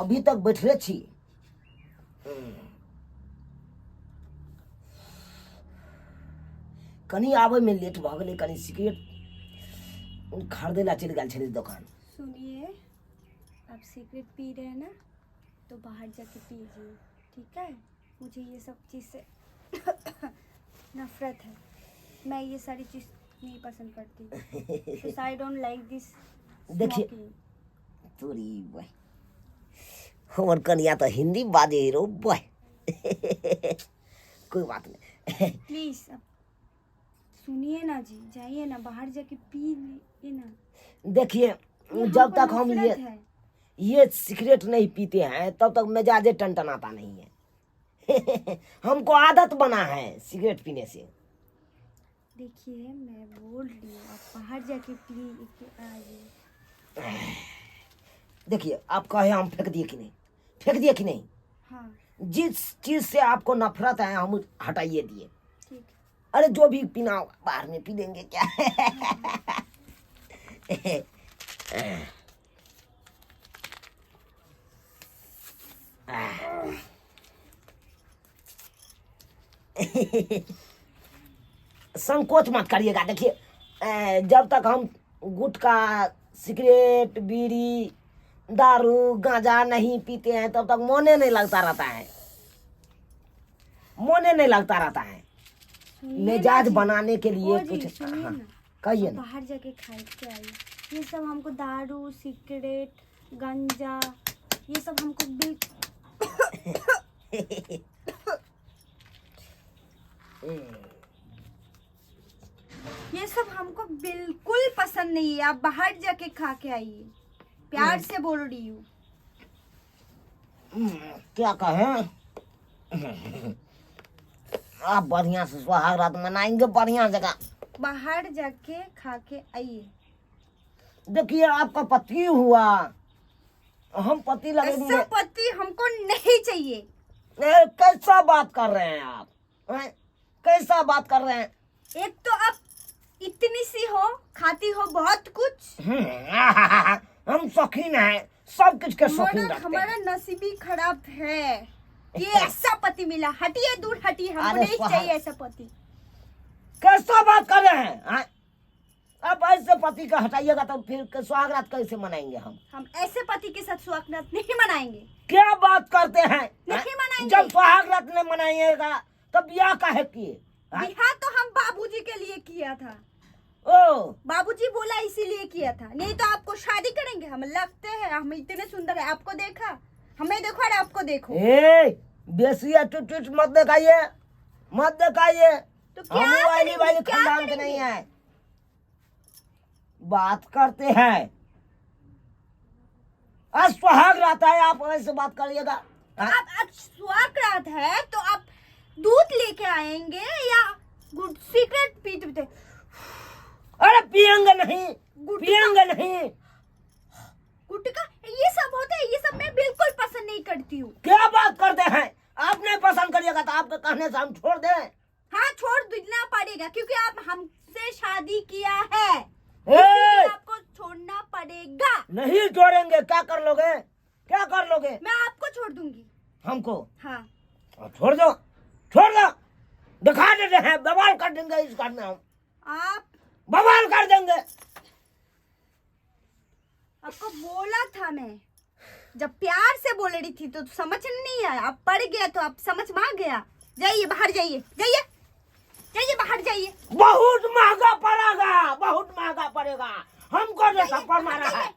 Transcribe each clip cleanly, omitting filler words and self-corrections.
अभी तक बैठले छी। कनी आवे में लेट भ गेलै, कनी सिगरेट खरीदे ला चल गेल छलै दुकान। सुनिए, आप सिगरेट पी रहे हैं ना, तो बाहर जाके पीजिए, ठीक है? मुझे ये सब चीज़ से नफरत है। मैं ये सारी चीज़ नहीं पसंद करती। So I don't like this देखिए smoking. तोरी बॉय, हमर कनिया तो हिंदी बाजे रो बॉय। कोई बात नहीं। प्लीज अब सुनिए ना जी, जाइए ना बाहर जाके पी ना। देखिए जब तक हम ये सिगरेट नहीं पीते हैं तब तक मिजाजे टनटनाता नहीं है। हमको आदत बना है सिगरेट पीने से। देखिए मैं बोल रही हूँ, आप बाहर जाके पी के आइए। देखिए आप कहे हम फेंक दिए कि नहीं, फेंक दिए कि नहीं? हाँ जिस चीज से आपको नफरत है हम हटाइए दिए। ठीक। अरे जो भी पीना होगा बाहर में पी लेंगे क्या। संकोच मत करिएगा। देखिए जब तक हम गुटखा, सिगरेट, बीड़ी, दारू, गांजा नहीं पीते हैं तब तक मोने नहीं लगता रहता है, मोने नहीं लगता रहता है। मिजाज बनाने के लिए कुछ हाँ कहिए ना। बाहर जाके खाए के आइए। ये सब हमको दारू, सिगरेट, गांजा, ये सब हमको ये सब हमको बिल्कुल पसंद नहीं है। आप बाहर जाके खा के आइए, प्यार से बोल रही हूँ। क्या कहें, आप बढ़िया से सुहाग रात मनाएंगे बढ़िया जगह। बाहर जाके खा के आइए। देखिए आपका पति हुआ, हम पति लगेंगे। ऐसा पति हमको नहीं चाहिए। कैसा बात कर रहे हैं आप, कैसा बात कर रहे हैं? एक तो आप इतनी सी हो, खाती हो बहुत कुछ। हम शौकीन हैं, सब कुछ के शौकीन रखते हैं। हमारा नसीब ही खराब है, ये ऐसा पति मिला। हटिए दूर, हटिए, हमको नहीं चाहिए ऐसा पति। कैसा बात कर रहे हैं? अब ऐसे पति का हटाइएगा तो फिर सुहागरात कैसे मनाएंगे हम ऐसे पति के साथ सुहागरात नहीं मनाएंगे। क्या बात करते हैं? नहीं मनाएंगे। जब सुहागरात नहीं मनाइएगा तब ब्याह काहे किए? ब्याह तो हम बाबूजी के लिए किया था। ओ बाबूजी बोला इसीलिए किया था, नहीं तो आपको शादी करेंगे। हम लगते हैं, हम इतने सुंदर है। आपको देखा, हमें देखो और आपको देखो। बेसी एटीट्यूड मत दिखाइए, मत दिखाइए। तो क्या वाली खानदान के नहीं है, बात करते हैं। आज सुहाग रात है, आप ऐसे बात करिएगा। आप सुहाग रात है तो आप दूध लेके आएंगे या सिगरेट पीते? अरे पियेंगे नहीं, पियेंगे नहीं। गुटखा ये सब होता है, ये सब मैं बिल्कुल पसंद नहीं करती हूँ। क्या बात करते हैं? आप नहीं पसंद करिएगा तो आपके कहने से हम छोड़ दें? हाँ छोड़ देना पड़ेगा, क्योंकि आप हमसे शादी किया है। आपको छोड़ना पड़ेगा। नहीं छोड़ेंगे। क्या कर लोगे, क्या कर लोगे? मैं आपको छोड़ दूंगी। हमको? हाँ छोड़ दो, छोड़ दो। दिखा देते हैं, बवाल कर देंगे इस घर में। हम आप बवाल कर देंगे। आपको बोला था मैं, जब प्यार से बोल रही थी तो समझ नहीं आया। आप पड़ गया तो आप समझ में आ गया। जाइए बाहर, जाइए जाइए जाइए बाहर जाइए। बहुत महंगा पड़ेगा, बहुत महंगा पड़ेगा। हमको जो थप्पड़ मारा है,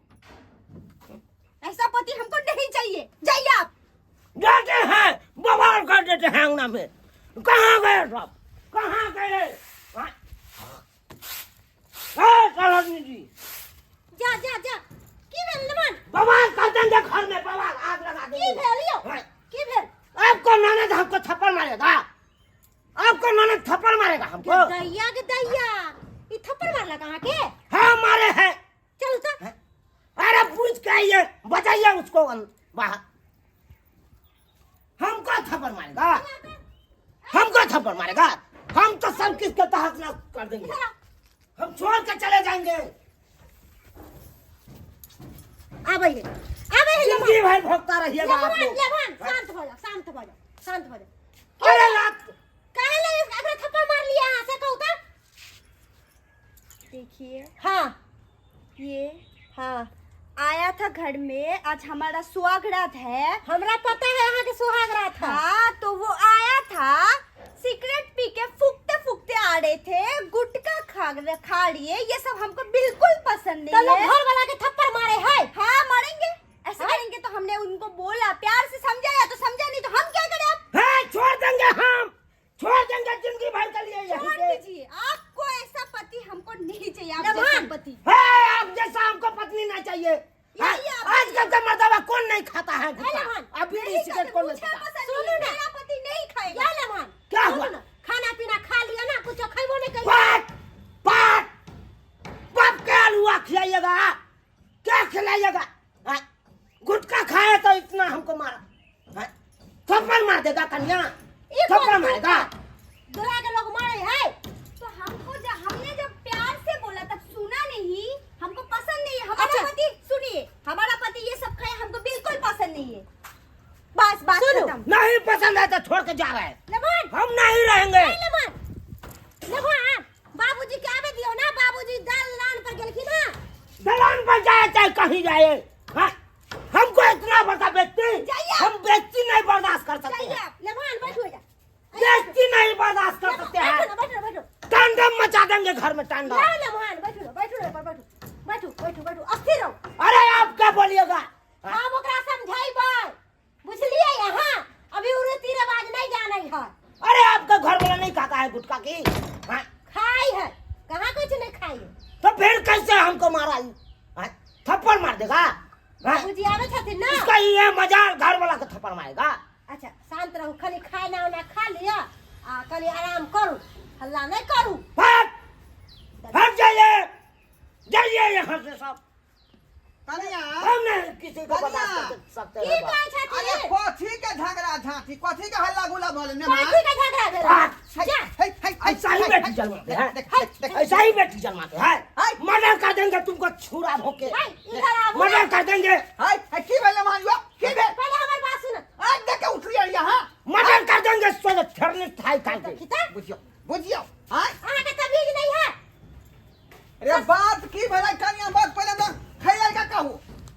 ऐसा पति हमको नहीं चाहिए। जाइए आप। जाते हैं, बवाल कर देते हैं अंगना में। कहाँ गए सब, कहाँ गए? जी जा जा जा। की भेल नमन? बवाल कर देंगे घर में, बवाल आग लगा देंगे। की भेलियो? की भेल? आपको ननद हमको थप्पड़ मारेगा, आपको ननद थप्पड़ मारेगा हमको। दैया के दैया, ये थप्पड़ मारला कहाँ के? हाँ मारे हैं। चल तो। अरे पूछ के आइए, बचाइए उसको बाहर। हमको थप्पड़ मारेगा, हमको थप्पड़ मारेगा। हम तो सब किसके तहत ना कर देंगे, हम छोड़ के चले जाएंगे। आ भैया, आ है जिंदगी भर भोगता रहिएगा आप लेमन लोग। लेमन शांत हो जा शांत हो जा शांत हो जा। अरे रात काहे ले अपना थप्पड़ मार लिया यहाँ से कहू तो? देखिए हाँ ये हाँ आया था घर में, आज हमारा सुहागरात है। हमरा पता है यहाँ के सुहाग रात था। हाँ तो वो आया था, सिगरेट पी के फूकते फूकते आ रहे थे, गुटखा खा लिए, ये सब हमको बिल्कुल पसंद तो नहीं लोग है। घर वाला के थप्पड़ मारे है। हाँ मारेंगे, ऐसे हाँ? करेंगे तो हमने उनको बोला, प्यार से समझाया तो समझा नहीं तो हम क्या करें अब? है छोड़ देंगे हम, छोड़ देंगे जिंदगी भर के लिए यहीं छोड़ से। दीजिए, आपको ऐसा पति हमको नहीं चाहिए, आप लेमन। जैसा पति। है आप जैसा हमको पत्नी ना चाहिए। यही आप- आजकल का मर्दबा कौन नहीं खाता है गुटखा? लेमन, अभी नहीं नहीं सिगरेट कौन नहीं मुझे खाता? पसंद सुनो नहीं, ना। मेरा पति नहीं खाएगा। या लेमन क्या सुनो हुआ? ना, खाना पीना खा लिया ना, कुछ खाइबो नहीं कहीं। पाट पाट बाप क्या हलवा खिलाइएगा? क्या खिलाइएगा? हाँ? गुटखा खाए तो इतना हमको मारा। हाँ? थप्पड़ मार देगा कन्या, ये थप्पड़ कौन मारेगा। दुरा के लोग मारे है। तो हमको हमने जब प्यार से बोला तब सुना नहीं, हमको पसंद नहीं है। हमारा अच्छा। पति सुनिए, हमारा पति ये सब खाए हमको बिल्कुल पसंद नहीं है। बस बात सुनो। खत्म। नहीं पसंद है तो छोड़ के जा रहे हैं। लेमन हम नहीं रहेंगे। लेमन लेमन बाबूजी के आवे दियो ना, बाबूजी दलान पर गेलखिन ना। दलान पर जाए चाहे कहीं जाए। हाँ? हमको इतना बड़ा व्यक्ति, जाइए। हम व्यक्ति नहीं बर्दाश्त कर सकते जाइए हैं। आप। लेमन बैठो जा। व्यक्ति नहीं बर्दाश्त कर सकते हैं। बैठो ना बैठो ना बैठो। तांडव मचा देंगे घर में, तांडव। या लेमन बैठो ना बैठो ना बैठो बैठो बैठो बैठो अस्थिर रहो। अरे आप क्या बोलिएगा? हाँ? हम ओकरा समझाइबै, बुझलिए यहाँ अभी उरे तीर बाज नहीं जाने है। अरे आपका घर वाला नहीं खाता है गुटखा की? हाँ? खाई है कहाँ कुछ नहीं खाई है। तो फिर कैसे हमको मारा? हाँ? थप्पड़ मार देगा? हाँ? बाबूजी आवे छथिन ना। इसका ये मजाल घर वाला को थप्पड़ मारेगा। अच्छा शांत रहो, खाली खाना उना खा लिया आ खाली आराम करू, हल्ला नहीं करू। हट जाइए, जाइए यहाँ से सब। कनिया हम नहीं किसी को कन्या। बर्दाश्त कर सकते की हैं। कहै अरे छथिन? कथी के झगड़ा झांटी, कथी के हल्ला गुला बोले ने कथी के झगड़ा भेल? हाँ। जा ऐसा ही बेटी जन्माते हैं, ऐसा ही बेटी जन्माते हैं। मर्डर कर देंगे तुमको छुरा भोंके, हाय, इधर आओ। मर्डर कर देंगे, हाय की भेले मानियो की भे पहले हमारी बात सुन। आज देख के उठरी अड़िया हां मर्डर कर देंगे सोले ठरने थाई खाई के। किता बुझियो बुझियो हाय अहाँ के तमीज नहीं है। अरे बात की भेले कनिया, बात पहले तो खैर का कहू।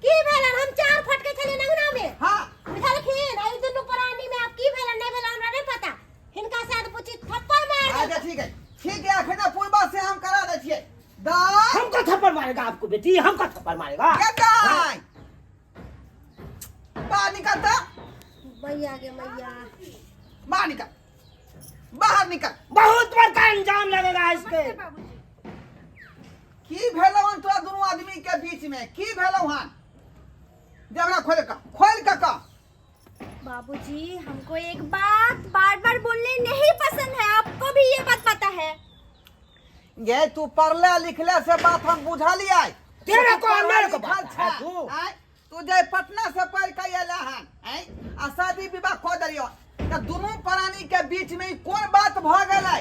की भेलन? हम चार फटके चले नगना में। हां बुझलखिन आई दुनु प्राणी में अब की भेलन नहीं भेलन हमरा नहीं पता। हिनका साथ पूछी थप्पड़ मार अच्छा दे। ठीक है अखना पूर्वा से हम करा दे छिए दा हमको थप्पड़ मारेगा आपको बेटी, हमको थप्पड़ मारेगा। के गाय बाहर निकल ता मैया गे मैया। बाहर निकल बाहर निकल। बहुत बड़का अंजाम लगेगा इसके। की भेलवन तोरा दोनों आदमी के बीच में की भेलवन? जबरा खोल का बाबूजी हमको एक बात बार बार बोलने नहीं पसंद है, आपको भी ये बात पता है। ये तू पढ़ले लिखले से बात हम बुझा लिया। तेरे को और मेरे को बात है तू। तू जे पटना से पढ़ के अला हन आ शादी विवाह खो दलियो त दोनों प्राणी के बीच में कौन बात भ गेलै?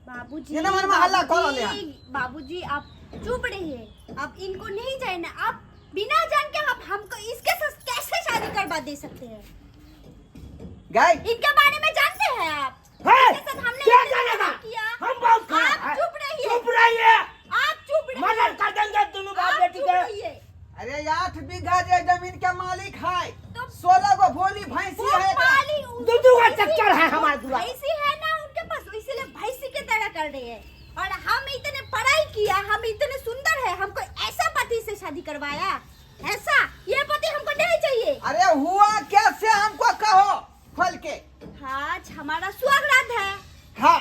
बाबूजी ये ना मन में हल्ला कर रहे हैं। बाबूजी आप चुप रहिए, आप इनको नहीं जानना। आप बिना जान के आप हमको इसके साथ कैसे शादी करवा दे सकते हैं? गए इनके बारे में जानते हैं आप? है? इसके साथ हमने क्या इतने जानेगा? साल किया। हम बहुत खराब आप हैं। चुप रहिए। चुप रहिए, आप चुप रहिए। मर्डर कर देंगे दोनों बाप आप बेटी चुप के। रहिए। अरे 8 बीघा जे जमीन के मालिक है, तो 16 गो भोली भैंसी वो है। पाली दू का चक्कर है हमारे दुआ। भैंसी है ना उनके पास, इसीलिए भैंसी की तरह कर रहे हैं। और हम इतने पढ़ाई किया, हम इतने सुंदर है, हमको ऐसा पति से शादी करवाया, ऐसा ये पति हमको नहीं चाहिए। अरे हुआ कैसे हमको कहो खोल के। आज हमारा सुहागरात है, हाँ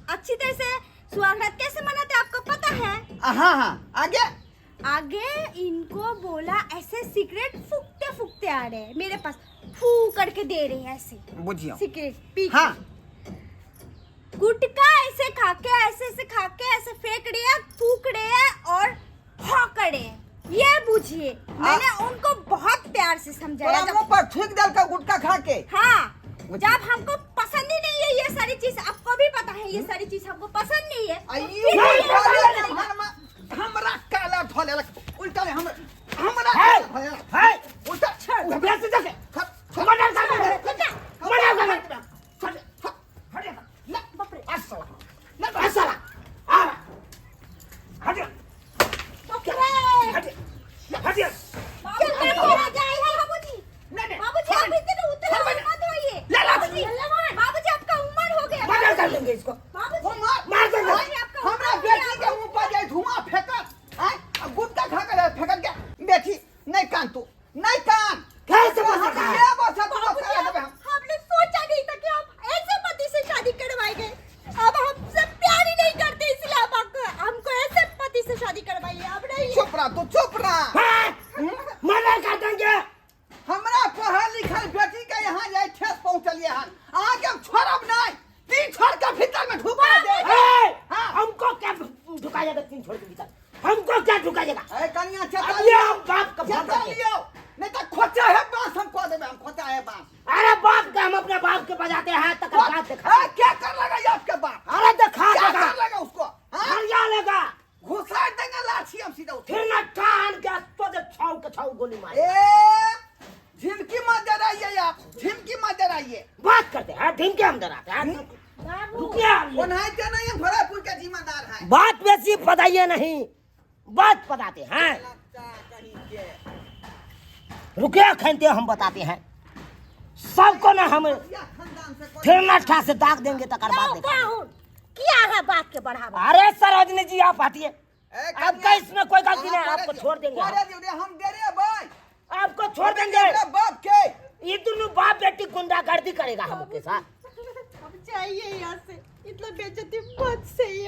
अच्छी तरह से सुहागरात कैसे मनाते आपको पता है? हाँ आगे आगे इनको बोला ऐसे सिगरेट फूकते फूकते आ रहे हैं मेरे पास, फू करके दे रहे हैं ऐसे बुझियो सिगरेट पी के। हाँ गुटखा ऐसे खाके ऐसे खाके ऐसे फेंक रहे हैं, थूक रहे हैं और हॉक रहे हैं। ये बुझिए, मैंने उनको बहुत प्यार से समझाया। तोरा मुंह पर थूक देल का गुटखा खा के। हाँ, जब हमको पसंद ही नहीं है ये सारी चीज, आपको भी पता है ये सारी चीज हमको पसंद नहीं है। अयो हमरा काला धोले उल्टा हमरा है, लिए हन आगे हम छोड़ब नहीं तीन छोड़ के भीतर में ढुका दे हाँ। हमको क्या ढुकाएगा तीन छोड़ के भीतर हमको क्या ढुकाएगा ए कनिया अब ये हम बाप का चेता बात करते हैं। लियो नहीं तो खोचा है बांस हम कह देबे हम खोचा है बांस अरे बाप का हम अपने बाप के बजाते हैं तक बात दिखा ए, क्या कर लगा ये आपके बाप अरे दिखा क्या देगा कर लगा उसको हाँ हरिया लेगा घुसा देंगे लाठी हम सीधा उठे फिर न ठान के तो जे छाऊ के छाऊ गोली मारे ए झिमकी मत डराइए आप झिमकी मत डराइए बात करते हैं ढिंके हम डराते हैं रुकिए आप लोग। ओनाइते नहीं हम भरापुर के जिम्मेदार हैं बात बेसी पताइए नहीं बात बताते हैं लगता कहीं के रुकिए खनते हम बताते हैं सबको ना हम या खानदान से कोई फिर नठा से दाग देंगे तकर बाद जाओ देखा पाहुन क्या है बात के बढ़ावा अरे सरोजनी जी आप हटिए ए, आपका इसमें कोई गलती नहीं हाँ, आपको करे छोड़ देंगे करे दियो, हम दे रहे भाई आपको छोड़ देंगे मेरे बाप के ये दोनों बाप बेटी गुंडागर्दी करेगा हमके साथ अब जाइए यहाँ से इतना बेइज्जती मत सही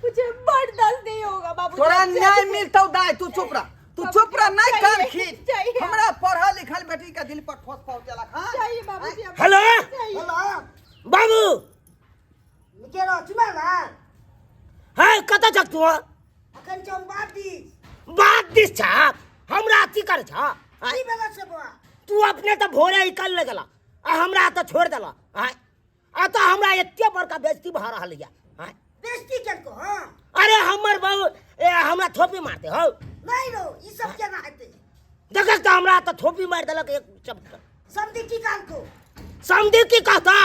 मुझे बर्दाश्त नहीं होगा बाबू तोरा न्याय मिलतौ दाई तू चुप रह नहीं कान चाहिए, खींच चाहिए। हमरा पढ़ल लिखल बेटी के दिल पर ठोस पहुंचेला हां चाहिए बाबूजी अब हेलो चाहिए। बाबू केरो चुमा ना है कत जग तू अखन चम बात दिस छाप हमरा अथी कर छा की बेला से बुआ तू अपने तो भोरे ही कर ले गला आ हमरा तो छोड़ देला आ तो हमरा एते बड़का बेइज्जती भा रहल या बेइज्जती कर को हां अरे हमर बाबू हमरा थोपी मारते हो नहीं रो ई सब केना हेते देखस तो हमरा तो थोपी मार देलक एक चपट समझी की काल को समझी की कहता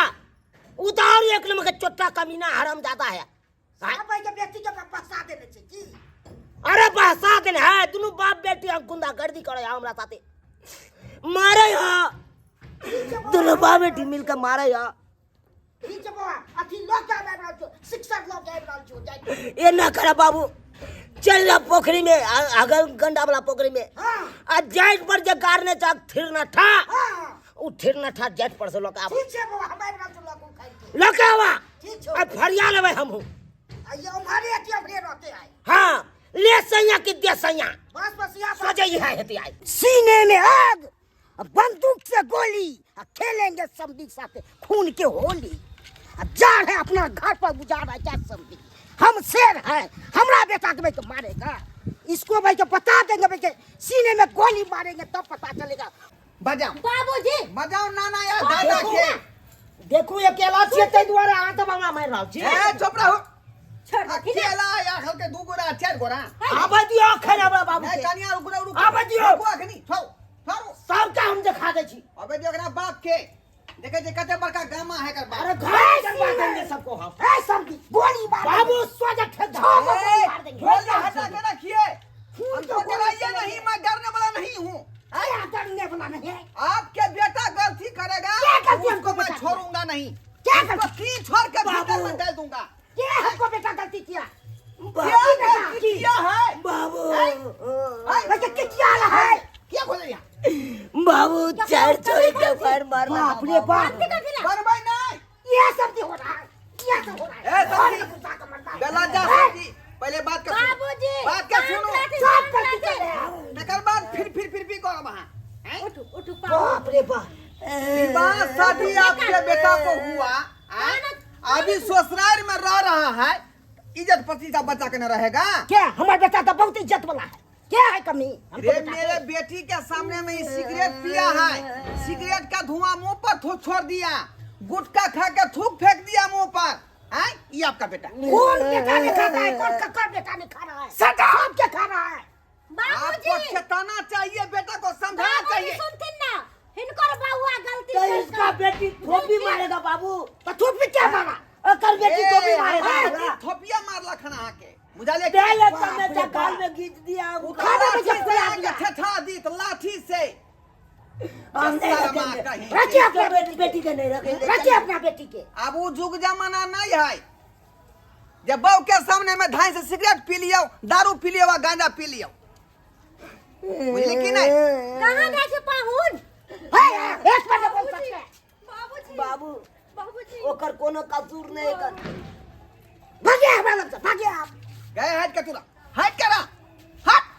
उतार एक नंबर के चोट्टा कमीना हराम जाता है अब के बेटी के फंसा देने छे की अरे बहसा देने है दोनों बाप बेटी हम गुंडागर्दी करे हमरा साथे मारे हो दोनों बाप बेटी मिलकर मारे हो ई जे बुआ अथी लोग का में रहल छो शिक्षक लोग के रहल छो जाई ये ना करे बाबू चल जा पोखरी में अगल गंडा वाला पोखरी में हां आ जाट पर जे कारने चाक थिर न ठा हां उ थिर न ठा जाट पर से लोग आवा ठीक छे बुआ हमारे रहल छो लोग खाई के लोग आवा ठीक छो आ फरिया लेवे हमहू ये हमारे अथी हमरे रहते आए हाँ ले सैया की दे सैया बस यहाँ सोचे ही है हेती आई सीने में आग बंदूक से गोली खेलेंगे समझी साथ खून के होली जाड़ है अपना घर पर गुजार है क्या समझी हम शेर हैं हमरा बेटा के भाई को मारेगा इसको भाई को बता देंगे भाई के सीने में गोली मारेंगे तब पता चलेगा बजाओ बाबूजी बजाओ नाना या दादा के देखू अकेला छिए तै दुआरे आ त हमरा मार रहल छी ए चुप रहो छोड़ दो ठीक है अकेला या खल के दू गोरा चार गोरा आबे दियो खैर आबे बाबू नहीं के कनिया रुक आबे दियो। को अखनी छौ छौ सबका हम दिखा दे छी अबे दियो एकरा बाप के देखे जे कते बड़का गामा है कर बाप अरे घर करवा देंगे सबको हम ए समझी गोली मार बाबू सोजा ठेक दो मार देंगे ढोल हटा के रखिए हमको डराइए नहीं मैं डरने वाला नहीं हूँ क्या करने वाला नहीं है आपके बेटा गलती करेगा क्या गलती उसको हमको मैं बता छोड़ूंगा नहीं क्या उसको गलती? तीन छोड़ के भीतर बाबू। में डाल दूंगा क्या हमको बेटा गलती किया क्या गलती किया है बाबू वैसे क्या रहा है क्या बोले यहाँ बाबू चार चोरी के फायर मारना बाप रे बाप बरबाई नहीं ये सब हो रहा है ये सब हो रहा है ए, समझी। और गुस्सा का मरना है। गला जा है? समझी पहले बात का बाबूजी बात का सुनो सब गलती कर रहे हैं निकल बात फिर भी करो वहाँ हैं? उठो पाहुन बाप रे बाप विवाह शादी आपके बेटा को हुआ हैं? अभी ससुराल में रह रहा है इज्जत प्रतिष्ठा बचा के न रहेगा क्या हमारा बेटा तो बहुत इज्जत वाला है क्या है कमी हमको रे बता मेरे बेटी के सामने में ही सिगरेट पिया है सिगरेट का धुआं मुंह पर छोड़ दिया गुटखा खा के थूक फेंक दिया मुंह पर हैं? ये आपका बेटा कौन बेटा ने खाता है कौन कक्का बेटा ने खा रहा है सदा। सब क्या खा रहा है आपको बाबूजी चेताना चाहिए बेटा को समझाना बाबूजी चाहिए सुनथिन ना हिनकर बउआ गलती तो कर इसका बेटी थोपी मारेगा बाबू तो तू भी क्या मारा अकर बेटी थोपी मारेगा ए, थोपिया मारला खाना के मुझे ले पहले तो मैं जकाल में गीच दिया खा दे मुझे लाठी से खिला आगे दिया। ठठा दी तो लाठी से हम नहीं शर्मा रखेंगे कहीं रखिए इसके अपना बेटी के नहीं रखेंगे रखिए अपना बेटी के अब वो जुग जमाना नहीं है जब बहू के सामने में धाई से सिगरेट पी लियो दारू पी लियो गांजा पी लियो बुझली कि नहीं कहां गए छे पाहुन एक बार बोल सकते हैं बाबूजी बाबू बाबूजी ओकर कोनो कसूर नहीं कर भागिए हमारे लग से भागिए आप गए हट के तुरा हट करा हट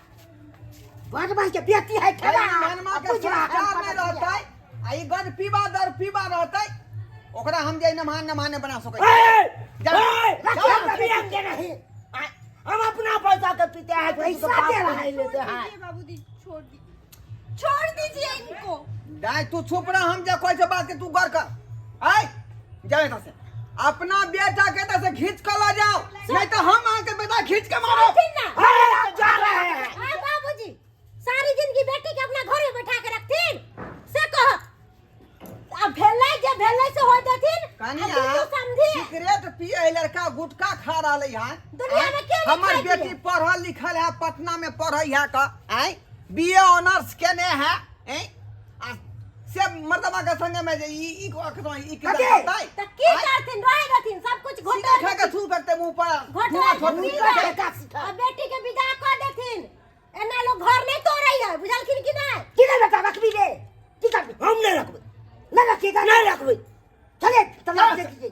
बदमाश के बेटी है खड़ा मेहनमा के संस्कार में रहता है आई गद पीबा दर पीबा रहते ओकरा हम जे नमाने बना सके पियेंगे नहीं। हम अपना पैसा के पीते हैं, पैसा नहीं लेते हैं। बाबूजी छोड़ दीजिए इनको। दाई तू चुप रह, हम जे कोई से बात के तू गौर कर। आई जाए से अपना बेटा के से खींच कर ला जाओ, नहीं तो हम आके बेटा खींच के मारो। जा रहे हैं। बाबूजी सारी जिंदगी बेटी के अपना घर में बैठा के रखतीन से कह अब भेलै जे भेलै से हो देथिन। कनिया समझी सिगरेट पिए लड़का गुटखा खा रहा है। दुनिया में के हमर बेटी पढ़ल लिखल है, पटना में पढ़ई है का आई बीए ऑनर्स केने है से मर्दमा के संगे में जे ई को करता त की करथिन रहे देथिन सब कुछ घोटा खा के थू करते मुंह पर घोटा अब बेटी के विदा कर देथिन। एना लोग घर नहीं तोड़ै है, बुझलखिन कि नहीं? किधर बेटा रखबी रे? की करबी? हम नहीं रखबे, नहीं रखिएगा, नहीं रखबे। चले तलाक दे दीजिए।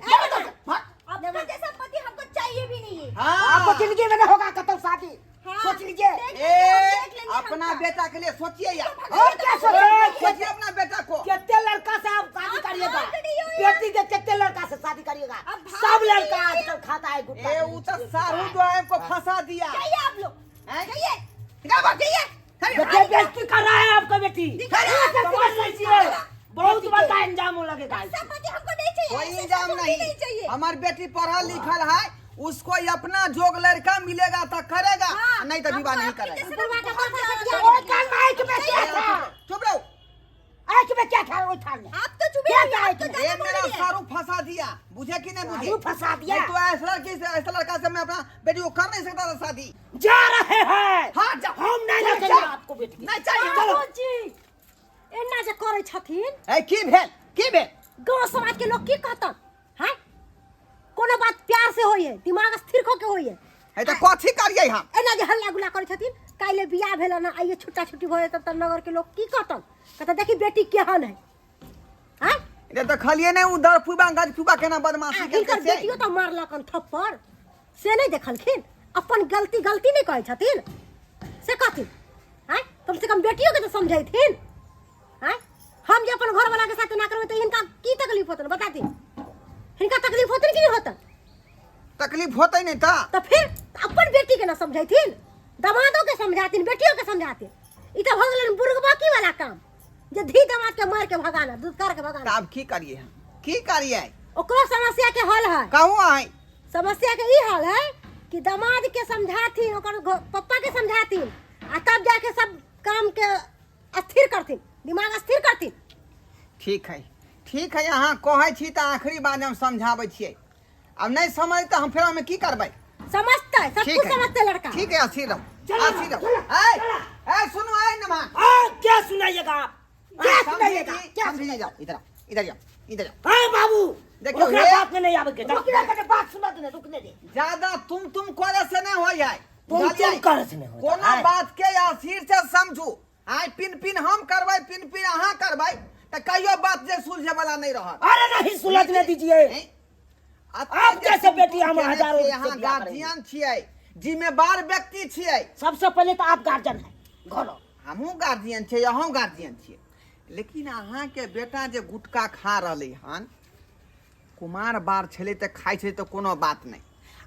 आपका जैसा पति हमको चाहिए भी नहीं है। आपको जिंदगी में नहीं होगा कतौ शादी। सोच लीजिए। अपना बेटा के लिए सोचिए यार। और क्या सोचिए अपना बेटा को। कितने लड़का से आप शादी करिएगा? बेटी के कितने लड़का से शादी करिएगा? सब लड़का आजकल खाता है गुटखा। ए वो तो सारू द्वार को फंसा दिया। चाहिए आप लोग चाहिए क्या बात चाहिए? बेटे बेइज्जती कर रहा है आपका बेटी। समझ लीजिए बहुत बड़ा इंजाम लगेगा। ऐसा पति हमको नहीं चाहिए। कोई ऐसा इंजाम पति नहीं। चाहिए। हमारी बेटी पढ़ा लिखल है, उसको अपना जोग लड़का मिलेगा तो करेगा, नहीं तो विवाह नहीं करेगा। वो कान माइक में क्या था? चुप रहो। आंख में क्या था वो थाल में? आप तो चुप क्या रहिए, था आप आंख तो में? ज्यादा ये बोल मेरा रही है। सारू फंसा दिया, बुझे कि नहीं बुझे? सारू फंसा दिया? नहीं तो ऐसा लड़का से मैं अपना बेटी को कर नहीं सकता था शादी। जा रहे हैं। हाँ जाओ। हम नहीं रखेंगे आपको बेटी। नहीं चाहिए। बाबूजी एना जे करै छथिन ए की भेल गांव समाज के लोग की कहतन? हैं कोनो बात प्यार से होइए, दिमाग स्थिर क के होइए। है तो कथी करिए हम? एना जे हल्ला गुल्ला करै छथिन, काइले बियाह भेल ना, आइए छुट्टा छुट्टी भए तब नगर के लोग की कहतन? कहता देखी बेटी केहन है। हैं ये तो खालिए नहीं उधर फुबा गज फुबा केना बदमाशी हिनकर करते से। बेटियो तो मारलकन थप्पड़ से नहीं देखलखिन? अपन गलती नहीं कहै छथिन से कहथिन? हैं कम से कम बेटियों के तो समझैथिन। हैं हम जे अपन घर वाला के साथ ना करबै तो इनका की तकलीफ होतन बताती? इनका तकलीफ होतन कि नहीं होतन? तकलीफ होते नहीं था। तो फिर अपन बेटी के ना समझैथिन, दमादों के समझातिन, बेटियों के समझातिन। ई तो हो गेलन बुर्गबाकी वाला काम जे धी दमाद के मार के भगाना, दुष्कार के भगाना। तब की करिए हम? की करिए? ओकरो समस्या के हल है। कहूँ आई समस्या के ई हल है कि दमाद के समझातिन, ओकर पप्पा के समझातिन, आ तब जाके सब काम के स्थिर करथिन, दिमाग स्थिर करथिन। ठीक है यहाँ कहै छी तो आखिरी बात हम समझाबै छियै। अब नहीं समझ तो हम फिर हमें की करबै? समझता है, सब ठीक कुछ है। समझता है लड़का। ठीक है अस्थिर रहो। सुनो आई नमा क्या सुनाइएगा आप? क्या सुनाइएगा? क्या समझिए जाओ। इधर जाओ। हाँ बाबू देखियो, ओकरा ये- बात में नहीं आवे के। रुकने दे, बात सुना दे, रुकने दे। ज्यादा तुम करे से नहीं हो जाए। तुम करे से नहीं हो जाए। कोनो बात के अस्थिर से समझू। आई पिन हम करबै, पिन अहाँ करबै तो कहियो बात जे सुलझे वाला नहीं रहत। अरे नहीं सुलझने दीजिए। आप जैसे बेटी हम हजारों से यहाँ बियाह गार्जियन छियै, जिम्मेवार व्यक्ति छियै। सबसे पहले तो आप गार्जियन है घरो। हमहूँ गार्जियन छियै, अहूँ गार्जियन छियै, लेकिन अहाँ के बेटा जे गुटखा खा रहलै हन, कुमार बार छलै तऽ खाइ छै तऽ कोनो बात नहीं।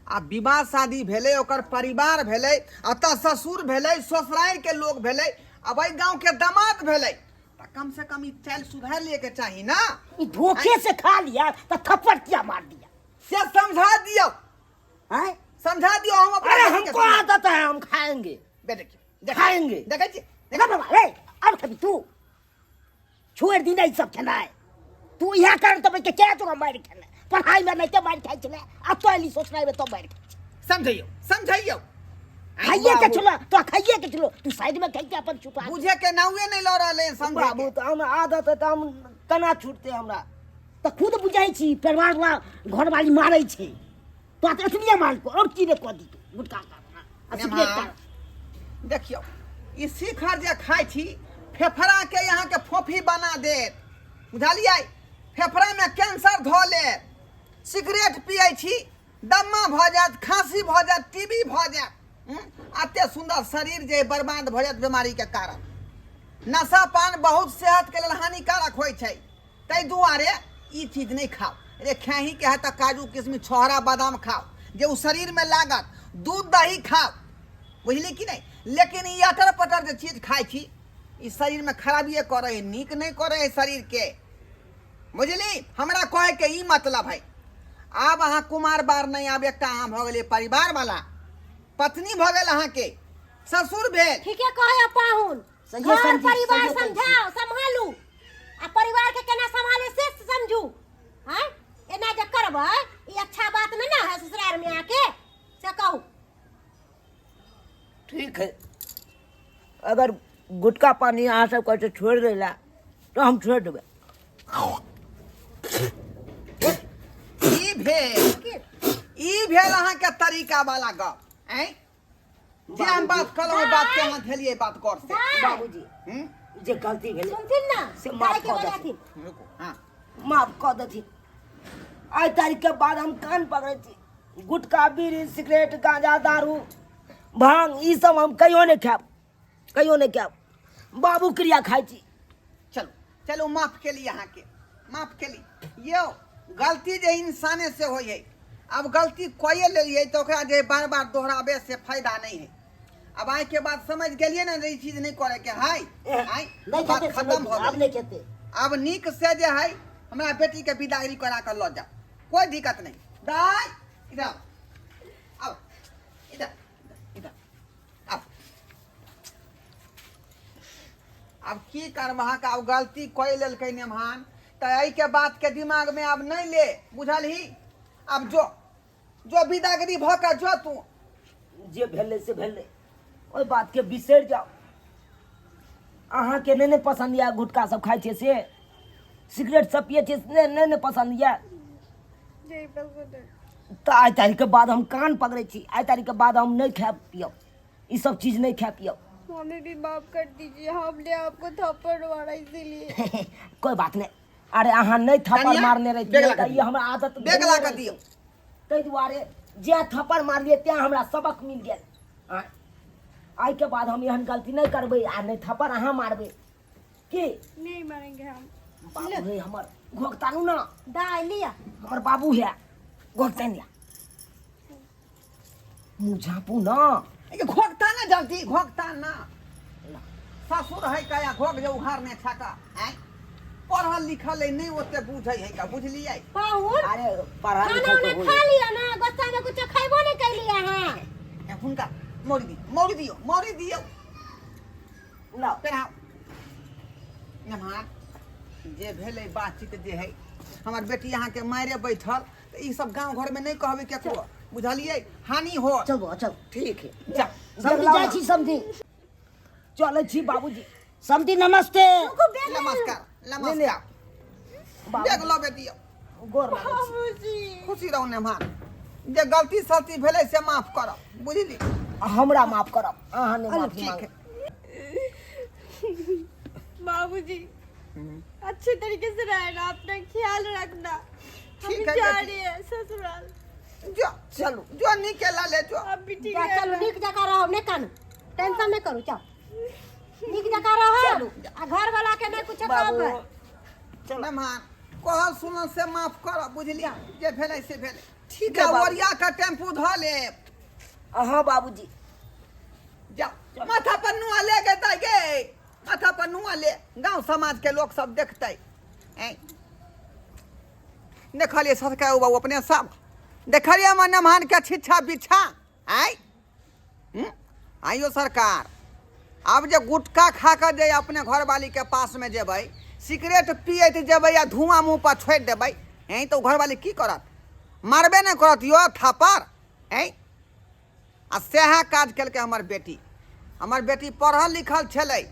आ विवाह शादी भेलै, ओकर परिवार भेलै, अतः ससुर भेलै, ससुरारि के लोग भेलै, अब एहि गाँव के दामाद भेलै, तऽ कम से कम ई चालि सुधार लिए के चाही ना। ये धोखे से खा लिया तो थप्पड़ क्या मार दिया? से समझा दियो, हैं? समझा दियो। हम अपना अरे बेटी के हमको समझा- आदत है, हम खाएंगे। देखिए खाएंगे। देखै छियै ना बाबा रे, अब कभी तू छोड़ दी नहीं सब खेला है। तू यहाँ कर तो के क्या चुका मार खेला? पढ़ाई में नहीं तो मार खाई चले, अब तो अली सोच रहा है तो मार समझियो खाइए के चलो, तो खाइए के चलो, तू साइड में खाई के अपन छुपा। बुझे के नाउए नहीं लऽ रहले समझे बाबू तो हम आदत है तो हम केना छूटते हमरा? तो खुद बुझाई छी परिवार वाला घर वाली मारे छे, तो इतनी मार को और की ने को दी तू गुटका का। देखियो ई शिखर जे खाइ छी, फेफड़ा के यहाँ के फोफी बना दे, बुझलियै? फेफड़ा में कैंसर धो ले। सिगरेट पियै छी, दम्मा भऽ जायत, खांसी भऽ जायत, टीबी भऽ जायत। अते सुंदर शरीर जे बर्बाद भऽ जायत बीमारी के कारण। नशा पान बहुत सेहत के लेल हानिकारक होइ छै, ताहि दुआरे ई चीज नहीं खाओ। रे खाही के है तो काजू किशमिश छोहरा बादाम खाओ, जे उ शरीर में लागत। दूध दही खाओ, बुझली कि नहीं। लेकिन ई अटर पटर जे चीज खाई छी ई शरीर में खराबिए करे है, नीक नहीं करे है शरीर के, बुझली। हमरा कहे के ई मतलब है आब अहाँ कुमार बार नहीं, आब एकटा अहाँ भ गेलिए परिवार वाला, पत्नी भ गेल अहाँ के, ससुर भेल। ठीके कहे पाहुन, सही घर समझी, परिवार सही समझी। समझाओ संभालू, आ परिवार के केना संभाले से समझू। हैं एना जे करबै ई अच्छा बात नहीं ना है ससुराल में आके, से कहू। ठीक है, अगर गुटखा पानी अहाँ सब कैसे छोड़ देला तो हम छोड़ देबै। ई भेल अहाँ के तरीका वाला गप, हैं जे हम बात कहलहुँ ओहि बात के अहाँ धेलिए बात गौर से। बाबूजी हम्म? जे गलती भेलै सुनथिन ना से माफ दाई के कऽ बोलाथिन। देथिन, रुकू, हाँ माफ कऽ देथिन। आइ तारीख के बाद हम कान पकड़ै छी। गुटखा बीड़ी सिगरेट गांजा दारू भांग ई सब हम कहियो नहीं खाएब, कहियो नहीं खाएब। बाबू क्रिया खाइ छी। चलो चलो, माफ के लिए अहाँ के, माफ के लिए। यो गलती जे इंसाने से होई है, अब गलती कोई ले लिए तो ओकरा जे बार बार दोहराबे से फायदा नहीं है। अब आइ के बाद समझ गेलिए ना ये चीज नहीं करे के है, नहीं बात खेते, खत्म हो अब गई। नहीं खेते। अब नीक से जे है हमरा बेटी के विदाई करा कर लो जा, कोई दिक्कत नहीं। दाई इधर आओ, इधर इधर आओ। अब की करबहा का, अब गलती कोई लेल कहीं नेमान तो आई के बात के दिमाग में अब नहीं ले, बुझल ही। अब जो विदागरी भ के जो तू जे भेलै से भेलै, ओहि बात के बिसरि जाओ। अहाँ के नहीं पसंद यऽ गुटखा सब खाइ छियै से, सिगरेट सब पिए छियै नहीं पसंद यऽ, तो आइ तारीख के बाद हम कान पकड़े छी। आइ तारीख के बाद हम नहीं खाए पियब, ये सब चीज नहीं खाए पियब। हमें भी माफ कर दीजिए, हमने आपको थप्पड़ मारा इसीलिए। कोई बात नहीं। अरे अहाँ नहीं थप्पड़ कनिया, मारने रही, बेगला कर ये हमरा आदत बेगला कर दियौ। ताहि दुआरे जे थप्पड़ मारलिए त्या हमरा सबक मिल गेल। आइ के बाद हम एहन गलती नहीं करबै, आ नहीं थप्पड़ अहाँ मारबै की। नहीं मारेंगे हम। बाबू रे हमर घोघतानु ना, दाई लिया हमर बाबू है घोघतैन लिया, मुँह झाँपू ना। ये घोकता ना जल्दी, घोकता ना। ससुर है का या घोक जे उघार ने छाका, हैं पढ़ल लिखल है नहीं ओते बुझै है का, बुझलिए। पाहुन अरे पढ़ा खाना लिखा उना तो खा लिया ना, गुस्सा में कुछ खाइबो नहीं कैलिए हैं। हुनका मोड़ी दियो ना। पेराओ नमान जे भेलै बातचीत जे है। हमर बेटी यहाँ के मारे बैठल तो ई सब गांव घर में नहीं कहबे केकरो, बुझलिए, हानि हो। चलो चलो ठीक है, जा समझी जाइ छी समझी। चलै छी बाबूजी, समझी नमस्ते। नमस्कार नमस्कार। देख लो बेटी, गोर लागै छी। खुशी रहू नमान। जे गलती सलती भेलै से माफ करब, बुझली। हमरा माफ करब, अहाँ नहीं माफी ठीक मांगे। है। बाबूजी अच्छे तरीके से रहना, अपना ख्याल रखना। हम ठीक है जा बेटी। रहे हैं ससुराल। जो चलो जो निकला ले जो। अब भी ठीक जा है चलो, ना? नीक जगह रहो, नहीं कानू, टेंशन नहीं करू, चल नीक जगह रहो। आ घर वाला के नहीं कुछ बाबू कहबै। मेहमान कहल सुनल से माफ करब, बुझलिए। जे भेलै से भेलै। ठीक है बाबू। ओरिया का टेम्पू धो ले, हाँ बाबूजी। जाओ माथा पर नुआ ले गे, माथा पर नुआ ले, गांव समाज के लोग सब देखते। देखलिए सरकार बाबू अपने सब देखलिए मन नमहान के छिछा बिछा आइयो सरकार। अब जे गुटखा खा कर जे अपने घर वाली के पास में जेबै, सिगरेट पियत जेबै या धुआं मुँह पर छोड़ि देबै, तो घर वाली की करत, मारबे नहीं करत यो थापर। आ सेहा काज केलकै हमर बेटी पढ़ल लिखल छलै,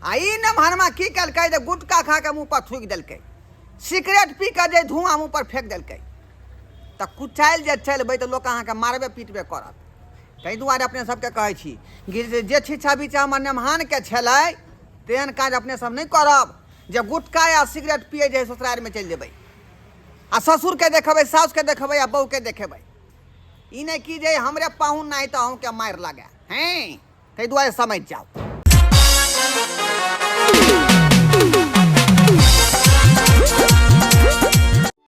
आ ई नमहरमा की केलकै जे गुटखा खा के मुँह पर थूकि देलकै, सिगरेट पी के जे धुआं मुँह पर फेंक देलकै। तऽ कुचाइल जे चलबै तऽ लोक अहाँके मारबे पीटबे करत। ताहि दुआरे अपने सबके कहै छी जे छिछा बिछा हमर नमहानके छलै तेहन काज अपने सब नहीं करब, जे गुटखा या सिगरेट पिए जे ससुरारिमे चलि जेबै आ ससुरके देखबै, सासुके देखबै या बहूके देखेबै। ई नहीं कि जे हमरे पाहुन नहीं तो अहूँके मारि लागे हैं। ताहि दुआरे समझ जाओ।